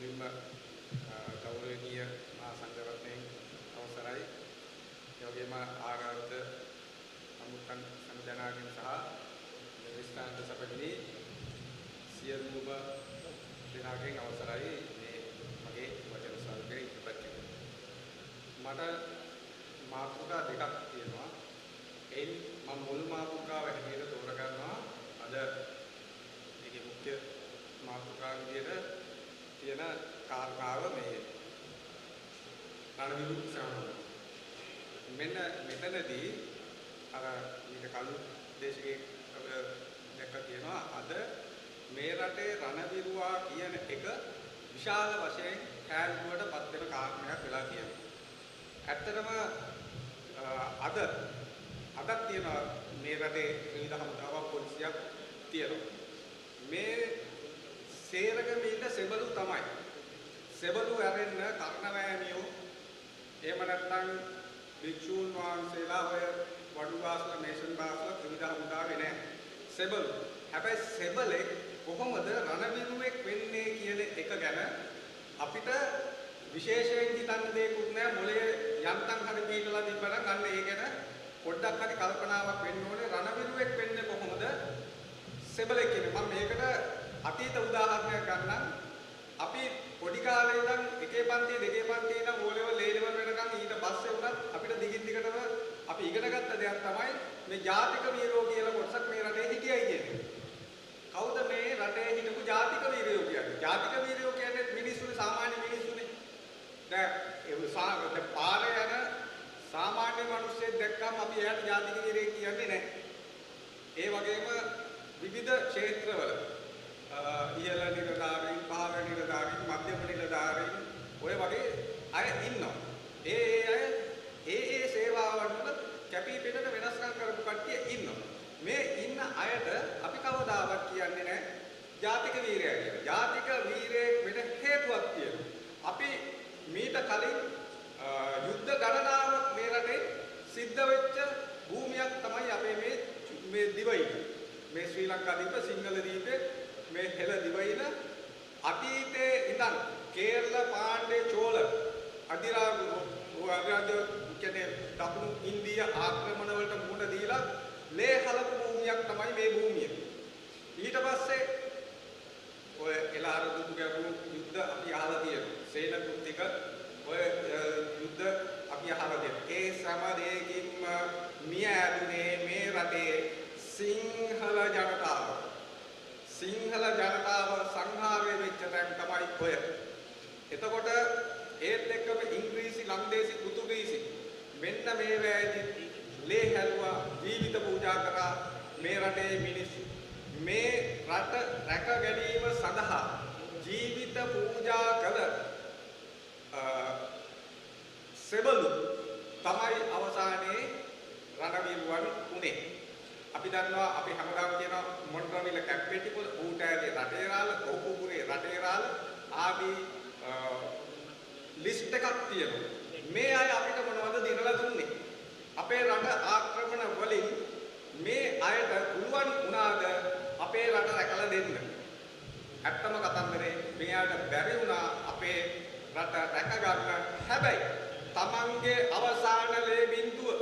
මුලින්ම ගෞරවනීය මහා සංඝරත්නයන් අවසරයි. ඒ වගේම ආරාධිත අමුත්තන් සම්දනාගෙන් සහ විස්තාරක සභාවේ සියලුම දෙනාගෙන් අවසරයි මේ මගේ වචන සල්පේ ඉදිරිපත් කිරීම. මට මාතෘකා දෙකක් තියෙනවා. එයින් මම මුල් මාතෘකාව හැටියට තෝරගන්නවා අද මේකේ මුඛ්‍ය මාතෘකාව විදිහට තියෙන කාරණාව මේ රණවිරු සාමන. මෙන්න මෙතනදී අර ඊට කලින් දේශකේ දැක්ක තියෙනවා අද මේ රටේ රණවිරුවා කියන එක විශාල වශයෙන් කෑල්ලුවට පත් වෙන කාරණයක් වෙලා තියෙනවා. ඇත්තටම අදත් තියෙනවා මේ රටේ විවිධ හමුදාවක් පොලිසියක් තියෙනවා. මේ සේරගමීට සෙබළු තමයි. සෙබළු ඇරෙන්න කර්ණවැමියෝ එහෙම නැත්නම් භික්ෂූන් වහන්සේලා ඔය වඩු වාසල මේෂන් වාසල විවිධ හමුදාවේ නැහැ. සෙබළු. හැබැයි සෙබළේ කොහොමද රණවිරුවෙක් වෙන්නේ කියන එක ගැන අපිට විශේෂයෙන් හිතන්න දෙයක්වත් නැහැ. මොලේ යන්තම් හරි පිටලා තිබ්බනම් අන්න ඒ ගැන පොඩ්ඩක් හරි කල්පනාවක් වෙන්න ඕනේ. රණවිරුවෙක් වෙන්නේ කොහොමද? සෙබළෙක් කියන්නේ මම මේකට අතීත උදාහරණයක් ගන්නම්. අපි පොඩි කාලේ ඉඳන් එකේ පන්තියේ දෙකේ පන්තියේ ඉඳන් ඕ ලෙවල් ඒ ලෙවල් වෙනකන් ඊට පස්සේ උනත් අපිට දිගින් දිගටම අපි ඉගෙන ගත්ත දෙයක් තමයි මේ ජාතික වීරයෝ කියලා කොටසක් මේ රටේ හිටියයි කියන්නේ. කවුද මේ රටේ හිටපු ජාතික වීරයෝ කියන්නේ? ජාතික වීරයෝ කියන්නේ මිනිස්සුනේ, සාමාන්‍ය මිනිස්සුනේ. දැන් ඒ පාරේ යන සාමාන්‍ය මිනිස්සෙක් දැක්කම අපි එයාට ජාතික වීරයෙක් කියන්නේ නැහැ. ඒ වගේම විවිධ ක්ෂේත්‍රවල ඉහළ නිලධාරීන්, පහළ නිලධාරීන්, මධ්‍යම නිලධාරීන් ඔය වගේ අය ඉන්නවා. ඒ සේවාවන් වල කැපී පෙනෙන වෙනස්කම් කරපු කට්ටිය ඉන්නවා. මේ ඉන්න අයට අපි කවදාවත් කියන්නේ නැහැ ජාතික වීරයා කියලා. ජාතික වීරයෙක් වෙන හේතුවක් තියෙනවා. අපි මීට කලින් යුද්ධ ගණනාවක් මේ රටේ සිද්ධ වෙච්ච භූමියක් තමයි අපේ මේ දිවයින. මේ ශ්‍රී ලංකා දීප සිංහල දීපේ මේ හෙළ දිවයින අතීතයේ ඉඳන් කේරළ පාණ්ඩේ චෝල අධිරාජ්‍ය කියන්නේ දකුණු ඉන්දිය ආක්‍රමණ වලට මුහුණ දීලා ලේ හලපු භූමියක් තමයි මේ භූමිය. ඊට පස්සේ ඔය එළාර දුටු ගැඹුරු යුද්ධ අපි අහලා තියෙනවා. සේන කෘතික ඔය යුද්ධ අපි අහලා තියෙනවා. ඒ සමරේකින්ම මිය ඇදුනේ මේ රටේ සිංහල ජනතාව. සිංහල ජනතාව සංහාරය වෙච්ච තැන තමයි ඔය. එතකොට ඒත් එක්කම ඉංග්‍රීසි, ලන්දේසි, පෘතුගීසි මෙන්න මේ වැයදී ලේ හැලුවා, ජීවිත පූජා කරා මේ රටේ මිනිස්සු. මේ රට රැක ගැනීම සඳහා ජීවිත පූජා කළ සෙබළු තමයි අවසානයේ රණවිරුවන් උනේ. අපි දන්නවා අපි හැමදාම කියනවා මොණරවිල කැප්පෙටිපොළ ඌටෑවේ රටේරාල, කෝපුපුරේ රටේරාල ආදී ලිස්ට් එකක් තියෙනවා. මේ අය අපිට මොනවද දිනලා දුන්නේ? අපේ රට ආක්‍රමණ වලින් මේ අයට පුළුවන් වුණාද අපේ රට රැකලා දෙන්න? ඇත්තම කතන්දරේ මේ අයට බැරි වුණා අපේ රට රැක ගන්න. හැබැයි තමන්ගේ අවසාන ලේ බිඳුව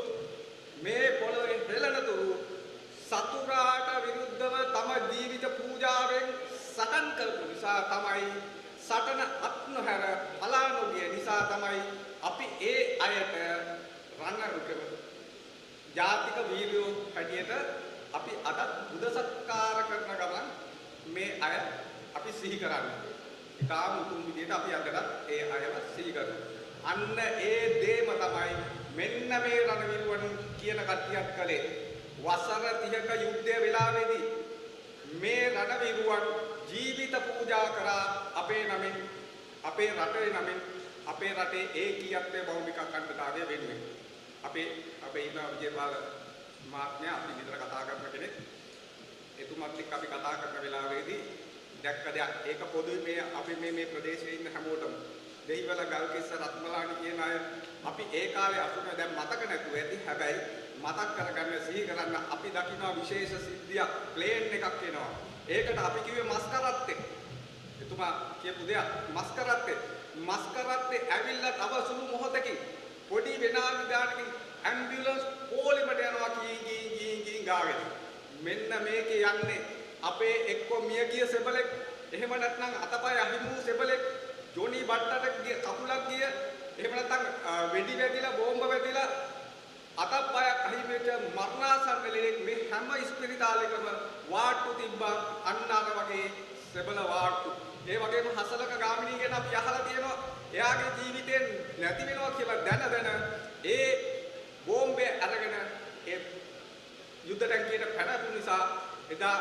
මේ පොළොවේ හෙළනතුරු සතුරාට විරුද්ධව තම ජීවිත පූජාවෙන් සටන් කරපු නිසා තමයි සටන අත්නොහැර පලා නොගිය නිසා තමයි අපි ඒ අයට ජාතික වීරයෝ හැටියට අපි අද බුද සත්කාර කරන ගමන් මේ අය අපි සිහි කරන්නේ. ඉතාම උතුම් විදිහට අපි අදටත් ඒ අයව සිහි කරනවා. අන්න ඒ දේම තමයි මෙන්න මේ රණවිරුවන් කියන කට්ටියක් කලේ. වසර 30ක යුද්ධය වෙලාවේදී මේ රණවිරුවන් ජීවිත පූජා කරා අපේ නමින්, අපේ රටේ නමින්, අපේ රටේ ඒකීයත්වයේ භෞතික අඛණ්ඩතාවය වෙනුවෙන්. අපේ ඉන්න විජේපාල මහත්මයා අපි විතර කතා කරන කෙනෙක්. එතුමත් එක්ක අපි කතා කරන වෙලාවේදී දැක්ක දෙයක්. ඒක පොදුයි මේ අපි මේ ප්‍රදේශයේ ඉන්න හැමෝටම. දෙහිවල ගල්කිස්ස රත්මලානි කියන අය අපි ඒ කාලේ අසුන දැන් මතක නැතුව ඇති. හැබැයි මතක් කරගන්න සිහි කරන්න අපි දකින්න විශේෂ සිද්ධියක් ප්ලේන් එකක් එනවා. ඒකට අපි කිව්වේ මස්කරත් එක්ක. එතුමත් එතුමා කියපු දෙයක් මස්කරත්තේ ඇවිල්ලා තව සුළු මොහොතකින් පොඩි වෙනාලි ගානකින් ඇම්බියුලන්ස් පොලිමට යනවා කී ගාගෙන. මෙන්න මේකේ යන්නේ අපේ එක්ක මිය ගිය සෙබලෙක් එහෙම නැත්නම් අතපය අහිමි වූ සෙබලෙක් ජොනි බට්ටට කකුලක් ගිය එහෙම නැත්නම් වෙඩි වැදිලා බෝම්බ වැදිලා අතපය අහිමි වෙච්ච මරණාසන්න ලෙඩෙක් මේ හැම ස්පිරිතාලයකම වාට්ටු තිබ්බා අන්න අර වගේ සෙබල වාට්ටු. ඒ වගේම හසලක ගාමිණී ගැන අපි අහලා තියෙනවා එයාගේ ජීවිතෙන් නැති වෙනවා කියලා දැන ඒ බෝම්බේ අරගෙන ඒ යුද්ධ ටැංකියට පැනපු නිසා එදා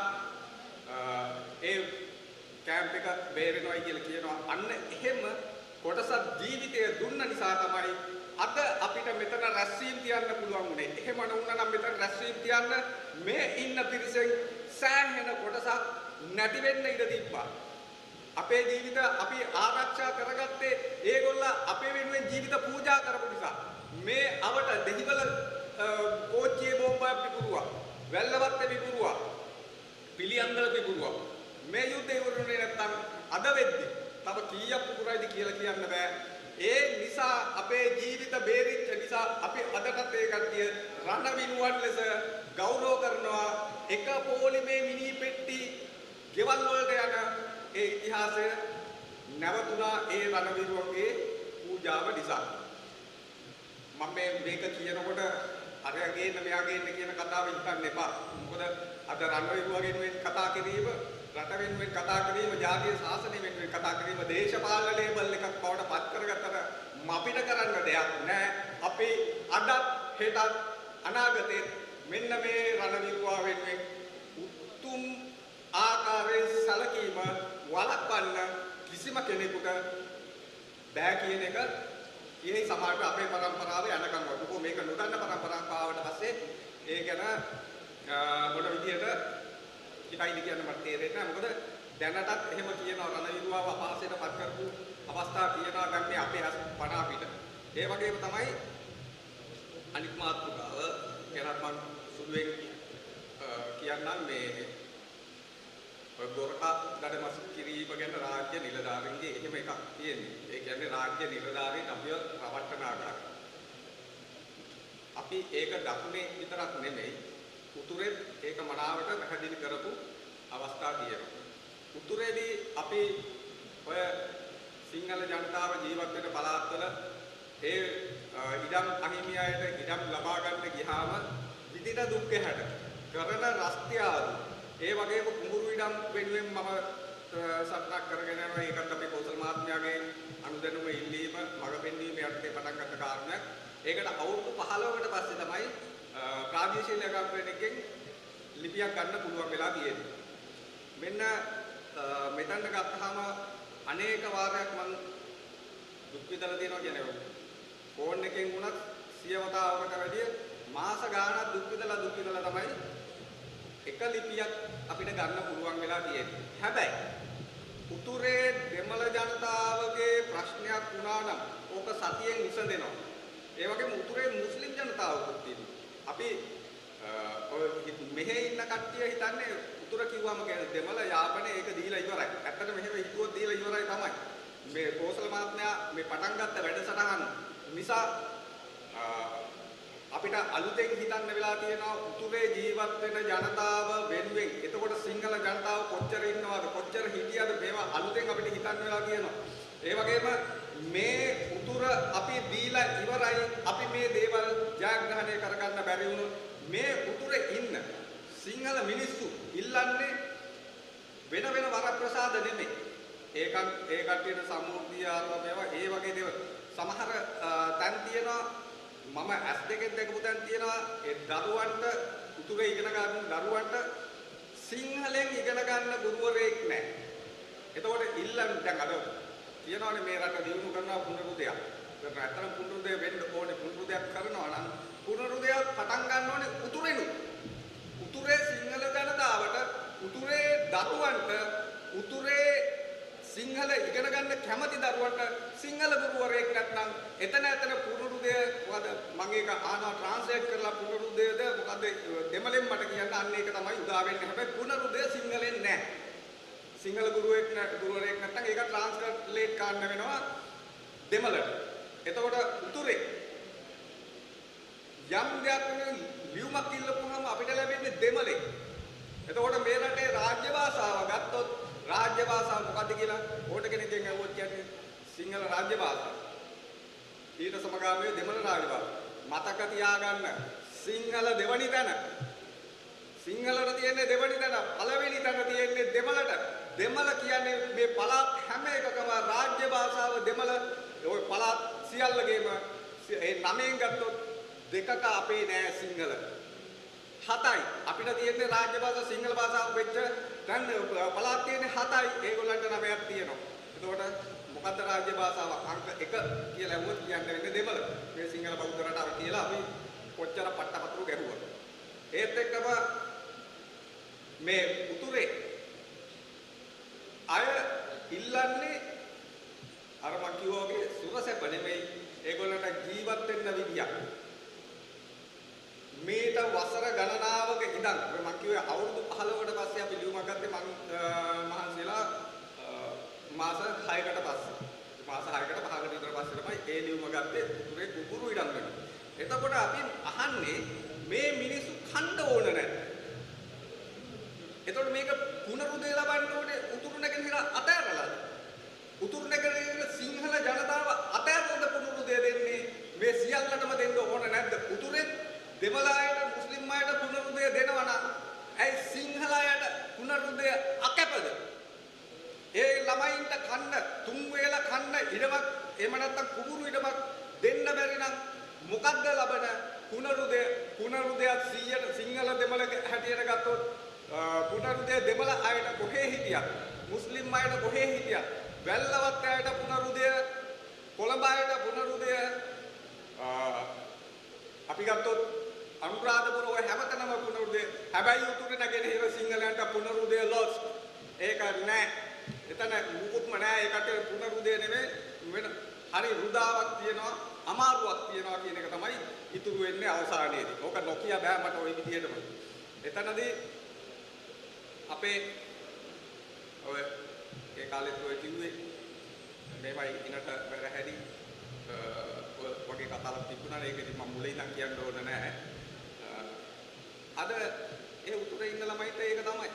ඒ කැම්ප් එක බේරෙනවයි කියලා කියනවා. අන්න එහෙම කොටසක් ජීවිතය දුන්න නිසා තමයි අද අපිට මෙතන රැස්වීම තියන්න පුළුවන් උනේ. එහෙම නොවුණා නම් මෙතන රැස්වීම තියන්න මේ ඉන්න පිරිසෙන් සෑහෙන කොටසක් නැති වෙන්න ඉඩ තිබ්බා. අපේ ජීවිත අපි ආරක්ෂා කරගත්තේ ඒගොල්ල අපේ වෙනුවෙන් ජීවිත පූජා කරපු නිසා. මේ අවට දෙහිවල කෝච්චියේ බෝම්බයක් පිපුරුවා. වැල්ලවත්තේ පිපුරුවා. පිළියන්දල පිපුරුවා. මේ යුද්ධය ඉවරුනේ නැත්තම් අද වෙද්දි තව කීයක් පුරයිද කියලා කියන්න බෑ. ඒ නිසා අපේ ජීවිත බේරිච්ච නිසා අපි අදටත් ඒ කට්ටිය රණ විනුවන් ලෙස ගෞරව කරනවා. එක පොලිමේ මිනි පෙට්ටි ගෙවල් වලට යන ඒ ඉතිහාසය නැවතුණා ඒ රණ විරුවන්ගේ පූජාව නිසා. මම මේක කියනකොට අරයාගේ මෙයාගේ කියන කතාව හිතන්න එපා. මොකද අද රණ විරුවගෙන් කතා කිරීම රට වෙනුවෙන් කතා කිරීම, ජාතිය ශාසනය වෙනුවෙන් කතා කිරීම දේශපාලන ලේබල් එකක් බවට පත් කරගත්තට අපිට කරන්න දෙයක් නැහැ. අපි අදත් හෙටත් අනාගතේ මෙන්න මේ රණවිරුවා වෙනුවෙන් උතුම් ආකාරයෙන් සැලකීම වළක්වන්න කිසිම කෙනෙකුට බෑ කියන එක ඉහි සමාජයේ අපේ પરම්පරාවේ යනකම් වගේ මේක නොදන්න પરම්පරාවට පස්සේ ඒ ගැන මොන විදියට ඉතයිද කියන්න මට තේරෙන්නේ නැහැ. මොකද දැනටත් එහෙම කියනවා රණවිරුවාව අපහාසයට පත් කරපු අවස්ථා තියෙනවා ගන්නේ අපේ පණ අපිට. ඒ වගේම තමයි අනිත් මාතෘකාව ගැනත් මම සුළුවෙන් කියන්නම් මේ ගොරකා දඩමස් කිරීම ගැන රාජ්‍ය නිලධාරීන්ගේ එහෙම එකක් තියෙන්නේ. ඒ කියන්නේ රාජ්‍ය නිලධාරීන් අපිව රවට්ටන ආකාරය. අපි ඒක දකුණේ විතරක් නෙමෙයි උතුරේ ඒක මනාවට පැහැදිලි කරපු අවස්ථා තියෙනවා. උතුරේදී අපි ඔය සිංහල ජනතාව ජීවත් වෙන පළාත්වල ඒ ඉඩම් අහිමි අයට ඉඩම් ලබා ගන්න ගියාම විදින දුක් හැට කරන රස්තියාදු ඒ වගේම කුඹුරු ඉඩම් වෙනුවෙන් මම සටනක් කරගෙන යනවා. ඒකත් අපේ කෞසල් මහත්මයාගේ අනුදැනුම ඉල්ලීම මඟ පෙන්වීම යටතේ පටන් ගත්ත කාරණයක්. ඒකට අවුරුදු 15කට පස්සේ තමයි ප්‍රාදේශීය ලේකම්වරයෙක්ගෙන් ලිපියක් ගන්න පුළුවන් වෙලා තියෙන්නේ. මෙන්න මෙතන ගත්තාම අනේක වාරයක් මම දුක් විඳලා තියෙනවා කියන්නේ ෆෝන් එකෙන් වුණත් සියවතාවකට වැඩිය මාස ගාණක් දුක් විඳලා තමයි එක ලිපියක් අපිට ගන්න පුළුවන් වෙලා තියෙන්නේ. හැබැයි උතුරේ දෙමළ ජනතාවගේ ප්‍රශ්නයක් වුණා නම් ඕක සතියෙන් විසඳෙනවා. ඒ වගේම උතුරේ මුස්ලිම් ජනතාවකුත් තියෙනවා. අපි මෙහෙ ඉන්න කට්ටිය හිතන්නේ උතුර කිව්වම කියන්නේ දෙමළ යාපනයේ ඒක දීලා ඉවරයි. ඇත්තට මෙහෙම හිතුවොත් දීලා ඉවරයි තමයි. මේ කෝසල මහත්මයා මේ පටන් ගත්ත වැඩසටහන නිසා අපිට අලුතෙන් හිතන්න වෙලා තියෙනවා උතුරේ ජීවත් වෙන ජනතාව වෙනුවෙන්. එතකොට සිංහල ජනතාව කොච්චර ඉන්නවද කොච්චර හිටියද මේවා අලුතෙන් අපිට හිතන්න වෙලා තියෙනවා. ඒ වගේම මේ උතුර අපි දීලා ඉවරයි. අපි මේ දේවල් ජයග්‍රහණය කරගන්න බැරි වුණොත් මේ උතුරේ ඉන්න සිංහල මිනිස්සු ඉල්ලන්නේ වෙන වරප්‍රසාද නෙමෙයි. ඒ කට්ටියට සම්මුතිය ආරම්භයවා ඒ වගේ දේවල් සමහර තැන් තියෙනවා. මම ඇස් දෙකෙන් දැකපු තැන් තියෙනවා. ඒ දරුවන්ට උතුරේ ඉගෙන ගන්න දරුවන්ට සිංහලෙන් ඉගෙන ගන්න ගුරුවරයෙක් නැහැ. එතකොට ඉල්ලන්නේ දැන් අද කියනවානේ මේ රට දියුණු කරනවා පුනරුදයක්. ඒක ඇත්තටම පුනරුදය වෙන්න ඕනේ. පුනරුදයක් කරනවා නම් පුනරුදයක් පටන් ගන්න ඕනේ උතුරේනු. උතුරේ සිංහල ජනතාවට, උතුරේ දරුවන්ට, උතුරේ සිංහල ඉගෙන ගන්න කැමති දරුවන්ට සිංහල ගුරුවරයෙක් නැත්නම් එතන පුනරුදය මොකද මම ඒක ආනවා ට්‍රාන්ස්ලේට් කරලා පුනරුදයද මොකද දෙමළෙන් මට කියන්න අන්න ඒක තමයි උදා වෙන්නේ. හැබැයි පුනරුදය සිංහලෙන් නැහැ. සිංහල ගුරුවරයෙක් නැත්නම් ඒක ට්‍රාන්ස්ලේට් කරන්න වෙනවා දෙමළට. එතකොට උතුරේ යම් දෙයක් වෙන ලියුමක් ඉල්ලපුවාම අපිට ලැබෙන්නේ දෙමළේ. එතකොට මේ රටේ රාජ්‍ය භාෂාව ගත්තොත් රාජ්‍ය භාෂාව මොකද්ද කියලා ඕට කෙනෙක්ගෙන් අහුවොත් කියන්නේ සිංහල රාජ්‍ය භාෂාව. ඊට සමගාමීව දෙමළ රාජ්‍ය භාෂාව. මතක තියාගන්න සිංහල දෙවනි තැන. සිංහලට තියෙන්නේ දෙවනි තැන. පළවෙනි තැන තියෙන්නේ දෙමළට. දෙමළ කියන්නේ මේ පළාත් හැම එකකම රාජ්‍ය භාෂාව දෙමළ. ඔය පළාත් සියල්ලගේම ඒ නමෙන් ගත්තොත් දෙකක අපේ නෑ සිංහල. 7යි. අපිට තියෙන්නේ රාජ්‍ය භාෂා සිංහල භාෂාව වෙච්ච දැන් පළාත් තියෙන්නේ 7යි. ඒගොල්ලන්ට 9ක් තියෙනවා. එතකොට මොකද්ද රාජ්‍ය භාෂාව අංක 1 කියලා ඇහුවොත් කියන්න වෙන්නේ දෙමළ. මේ සිංහල බෞද්ධ රටාව කියලා අපි කොච්චර පට්ටපතුරු ගැහුවද. ඒත් එක්කම මේ උතුරේ අය ඉල්ලන්නේ අර මං කිව්වා වගේ සුරසැප නෙමෙයි ඒගොල්ලන්ට ජීවත් වෙන්න විදියක්. මේට වසර ගණනාවක ඉඳන් මම කිව්වේ අවුරුදු 15කට පස්සේ අපි ලියුමක් ගත්තේ මං මහන්සිලා මාස 6කට පස්සේ. මාස 6කට 5කට විතර පස්සේ තමයි ඒ ලියුම ගත්තේ උතුරේ කුකුරු ඉඩම් වෙන. එතකොට අපි අහන්නේ මේ මිනිස්සු කණ්ඩ ඕන නැද්ද? එතකොට මේක පුනරුදේ ලබන්න ඕනේ උතුරු නැගෙනහිර අතෑරලාද? උතුරු නැගෙනහිර සිංහල ජනතාව අතෑරලාද පුනරුදේ දෙන්නේ? මේ සියල්ලටම දෙන්න ඕන නැද්ද? උතුරේ දෙමළ අයට මුස්ලිම් අයට පුනරුදය දෙනවා නම් ඇයි සිංහල අයට පුනරුදය අකැපද? ඒ ළමයින්ට කන්න තුන් වේල කන්න ඉඩමක් එහෙම නැත්නම් කුඹුරු ඉඩමක් දෙන්න බැරි නම් මොකද්ද ලබන පුනරුදය? පුනරුදයක් 100ට සිංහල දෙමළ හැටියට ගත්තොත් පුනරුදය දෙමළ අයට කොහේ හිටියත් මුස්ලිම් අයට කොහේ හිටියත් වැල්ලවත් අයට පුනරුදය කොළඹ අයට පුනරුදය අපි ගත්තොත් අනුරාධපුර ඔය හැමතැනම පුනරුදය. හැබැයි උතුරේ නැගෙනහිර සිංහලයන්ට පුනරුදය ලොස්. ඒක නෑ. එතන මුකුත්ම නෑ. ඒකට පුනරුදය නෙමෙයි වෙන හරි රුදාවක් තියෙනවා, අමාරුවක් තියෙනවා කියන එක තමයි ඉතුරු වෙන්නේ අවසානයේදී. ඕක නොකිය බෑ මට ওই විදිහටම. එතනදී අපේ ඔය ඒ කාලෙත් ඔය කිව්වේ මේවයි ඉනට වැරහැරි වගේ කතාවක් තිබුණා. ඒක ඉතින් මම මුලින් ඉඳන් කියන්න ඕන නෑ. අද ඒ උතුරේ ඉන්න ළමයිට ඒක තමයි.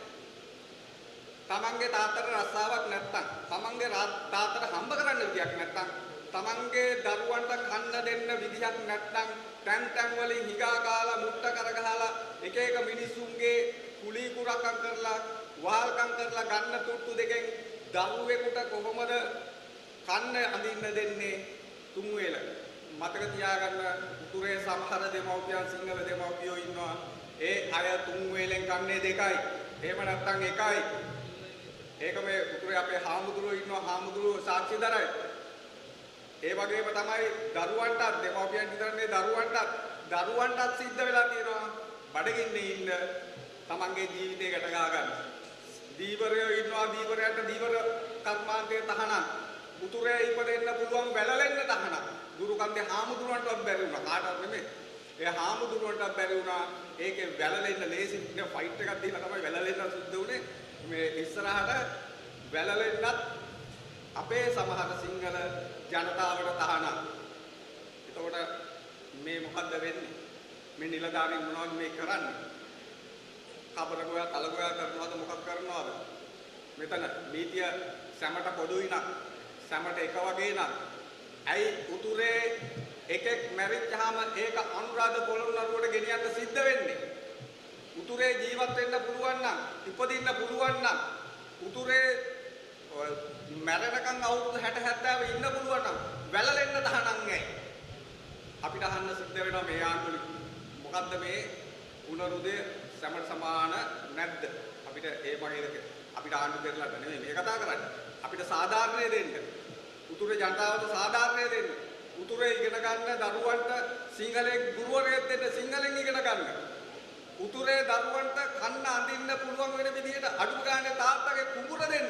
තමන්ගේ තාත්තට රස්සාවක් නැත්තම්, තමන්ගේ තාත්තට හම්බ කරන්න විදියක් නැත්තම්, තමන්ගේ දරුවන්ට කන්න දෙන්න විදියක් නැත්තම්, තැන් වලින් හිගා කාලා මුට්ට කරගහලා එක එක මිනිස්සුන්ගේ කුලී කුරක්කම් කරලා, වහල්කම් කරලා ගන්න තුට්ටු දෙකෙන් දරුවෙකුට කොහොමද කන්න අඳින්න දෙන්නේ? තුන් වේල. මතක තියාගන්න උතුරේ සමහර දෙමව්පියන් සිංහල දෙමව්පියෝ ඉන්නවා. ඒ අය තුන් වේලෙන් කන්නේ දෙකයි. එහෙම නැත්නම් එකයි. ඒක මේ උතුරේ අපේ හාමුදුරුවෝ ඉන්නවා. හාමුදුරුවෝ සාක්ෂිදරයි. ඒ වගේම තමයි දරුවන්ටත් දෙමව්පියන් විතරනේ දරුවන්ටත් සිද්ධ වෙලා තියෙනවා. බඩගින්නේ ඉන්න තමන්ගේ ජීවිතේ ගැට ගහ ගන්න. දීවරයෝ ඉන්නවා. දීවරයන්ට දීවර කර්මාන්තයේ තහනම්. උතුරේ ඉපදෙන්න පුළුවන් වැළලෙන්න තහනම්. ගුරුකන්දේ හාමුදුරුවන්ටවත් බැරි වුණා. කාටවත් නෙමෙයි. ඒ හාමුදුරුවන්ටවත් බැරි වුණා. ඒකේ වැළලෙන්න ලේසි ෆයිට් එකක් දීලා තමයි වැළලෙන්න සුද්ධ වුණේ. මේ ඉස්සරහට වැළලෙන්නත් අපේ සමහර සිංහල ජනතාවට තහනම්. එතකොට මේ මොකද්ද වෙන්නේ? මේ නිලධාරීන් මොනවද මේ කරන්නේ? කබර ගෝයා තල ගෝයා කරනවද මොකක් කරනවද? මෙතන නීතිය සැමට පොදුයි නම් සැමට එක වගේ නම් ඇයි උතුරේ එකෙක් මැරිච්චාම ඒක අනුරාධපුර පොළොන්නරුවට ගෙනියන්න සිද්ධ වෙන්නේ? උතුරේ ජීවත් වෙන්න පුළුවන් නම්, ඉපදින්න පුළුවන් නම්, උතුරේ මැරෙනකන් අවුරුදු 60 70 ඉන්න පුළුවන් නම් වැළලෙන්න තහනම් නැහැ. අපිට අහන්න සිද්ධ වෙනවා මේ ආණ්ඩුවේ මොකද්ද මේ පුනරුදය සමට සමාන නැද්ද? අපිට ඒ වගේ අපිට ආණ්ඩු දෙන්නට නෙමෙයි මේ කතා කරන්නේ. අපිට සාධාරණය දෙන්න. උතුරේ ජනතාවට සාධාරණය දෙන්න. උතුරේ ඉගෙන ගන්න දරුවන්ට සිංහලෙන් ගුරුවරයෙක් දෙන්න සිංහලෙන් ඉගෙන ගන්න. උතුරේ දරුවන්ට කන්න අඳින්න පුළුවන් වෙන විදිහට අඩු ගානේ තාත්තගේ කුඹුර දෙන්න.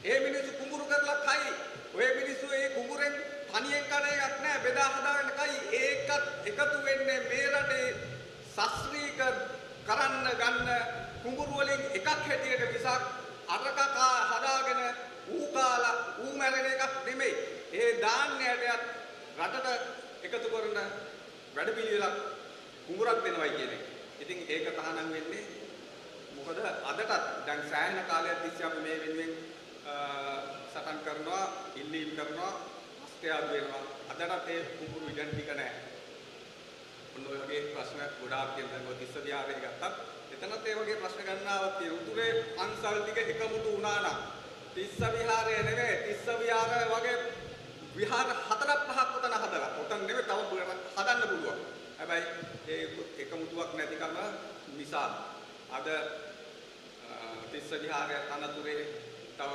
ඒ මිනිස්සු කුඹුරු කරලා කයි. ඔය මිනිස්සු ඒ කුඹුරෙන් තනියෙන් කන එකක් නෑ බෙදා හදාගෙන කයි. ඒකත් එකතු වෙන්නේ මේ රටේ ශාස්ත්‍රීය කරන්න ගන්න කුඹුරු වලින් එකක් හැටියට මිසක් අරක ධාන්‍යයටත් රටට එකතු කරන වැඩපිළිවෙලක් කුඹුරක් දෙනවයි කියන එක. ඉතින් ඒක තහනම් වෙන්නේ මොකද අදටත් දැන් සෑහෙන කාලයක් තිස්සේ අපි මේ වෙනුවෙන් සටන් කරනවා, ඉල්ලීම් කරනවා, අස්තයාදු වෙනවා. අදටත් ඒ කුඹුරු ඉඩම් ටික නැහැ. ඔන්න ඔය වගේ ප්‍රශ්න ගොඩාක් තියෙනවා. තිස්ස විහාරය ගත්තත් එතනත් ඒ වගේ ප්‍රශ්න ගන්නාවක් තියෙනවා. උතුරේ පන්සල් ටික එකමුතු වුණා නම් තිස්ස විහාරය නෙවෙයි, තිස්ස විහාරය වගේ විහාර 4-5ක් උතන හදලා. උතන නෙවෙයි තව හදන්න පුළුවන්. හැබැයි ඒ එකමුතුවක් නැතිකම නිසා අද තිස්ස විහාරය අනතුරේ තව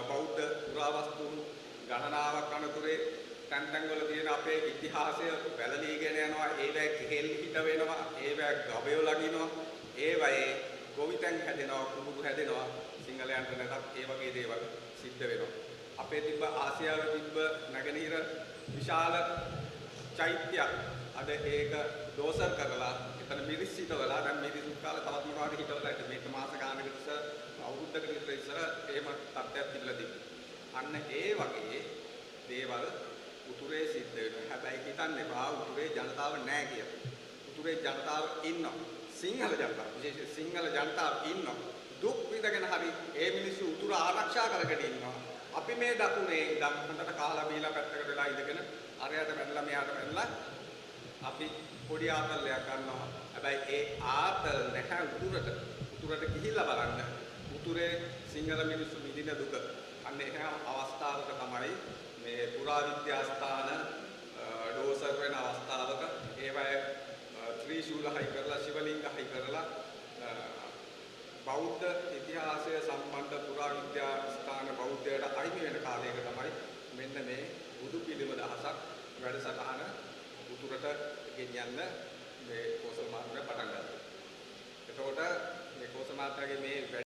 බෞද්ධ පුරාවස්තුන් ගණනාවක් අනතුරේ තැන් වල තියෙන අපේ ඉතිහාසය වැළලීගෙන යනවා. ඒවැ කෙහෙල් හිට වෙනවා. ඒවැ ගවයෝ ලගිනවා. ඒවැයේ ගොවිතැන් හැදෙනවා, කුඹුරු හැදෙනවා. සිංහලයන්ට නැතත් ඒ වගේ දේවල් සිද්ධ වෙනවා. අපේ තිබ්බ ආසියාවේ තිබ්බ නැගෙනහිර විශාල චෛත්‍යයක් අද ඒක දෝසර් කරලා එතන මිරිස් හිටවලා දැන් මිරිස් කාලේ තවත් මොනවද හිටවලා මේක මාස ගානකට ඉස්සර අවුරුද්දකට විතර ඉස්සර එහෙම තත්ත්වයක් තිබිලා තිබුණා. අන්න ඒ වගේ දේවල් උතුරේ සිද්ධ වෙනවා. හැබැයි හිතන්න එපා උතුරේ ජනතාව නැහැ කියලා. උතුරේ ජනතාව ඉන්නවා. සිංහල ජනතාව විශේෂයෙන් සිංහල ජනතාව ඉන්නවා. දුක් විඳගෙන හරි ඒ මිනිස්සු උතුර ආරක්ෂා කරගෙන ඉන්නවා. අපි මේ දකුණේ ඉඳන් හොඳට කාලා බීලා පැත්තකට වෙලා ඉඳගෙන අරයට වැන්නලා මෙයාට වැන්නලා අපි පොඩි ආතල්ලයක් ගන්නවා. හැබැයි ඒ ආතල් නැහැ උතුරට. උතුරට ගිහිල්ලා බලන්න. උතුරේ සිංහල මිනිස්සු විඳින දුක. අන්න ඒ අවස්ථාවක තමයි මේ පුරාවිද්‍යා ස්ථාන ඩෝසර් වෙන අවස්ථාවක ඒවැය ත්‍රිශූල හයි කරලා ශිවලිංග හයි කරලා බෞද්ධ ඉතිහාසය සම්බන්ධ පුරාවිද්‍යා ස්ථාන බෞද්ධයට අයිති වෙන කාලයක තමයි මෙන්න මේ බුදු පිළිම දහසක් වැඩසටහන උතුරට ගෙනියන්න මේ කෝසල් මාත්‍රා පටන් ගත්තා. එතකොට මේ කෝසල් මාත්‍රාගේ මේ